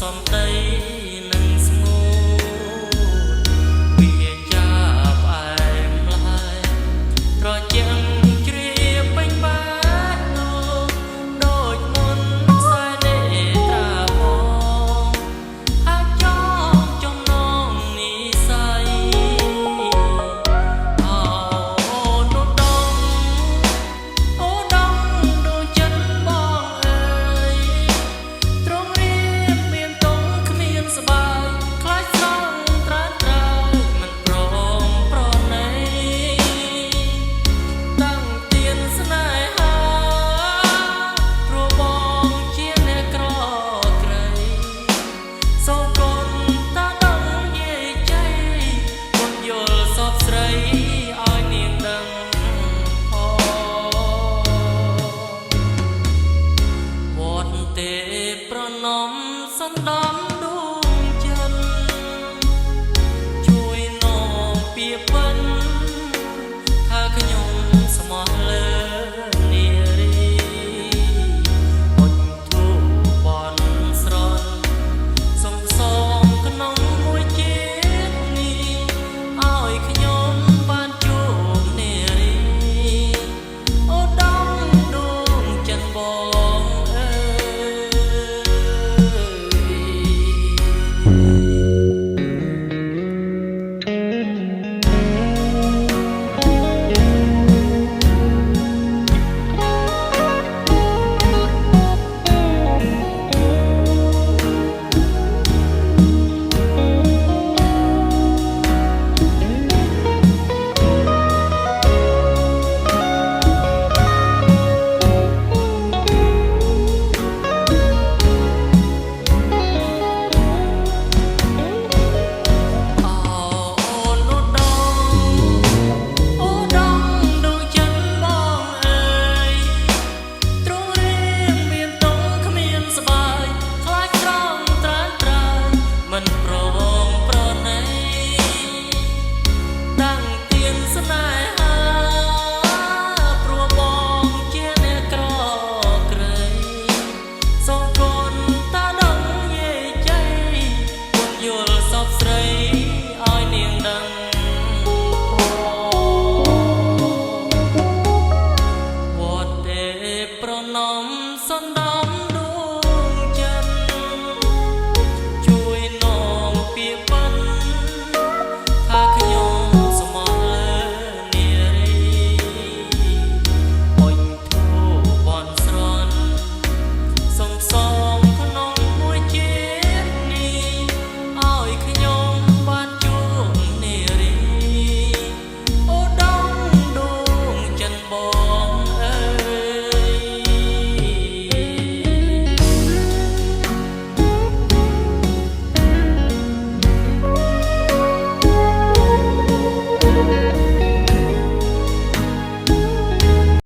សំដីនឹងស្ងួនវាចាផ្អែមល្ហែមត្រជាក់ជ្រាបពេញបាតនោះដូចមុនខ្សែនេត្រាផងអាចចងចំណងនិស័យអូនោះដងអូដងដួងចិត្តបងអើយទ្រង់រៀបមានទងគ្មានស្បាយខ្លាចស្រង់ត្រាត្រើយមិនព្រមប្រណីតាំងទៀនស្នេហាព្រោះបងជាអ្នកក្រក្រៃសូមកូនតាដឹងយាយជ័យគុំយល់សពស្រីឲ្យនាងដឹងផងវត្តទេប្រណមសណ្ដំដួងចិត្តជួយនាំពាក្យពិនថាខ្ញុំស្មោះលើនារីអុជធូបបន់ស្រន់សុំផ្សំក្នុងមួយជាតិនេះឲ្យខ្ញុំបានជួបនារីអូដំដួងចិត្តបងអើប្រណម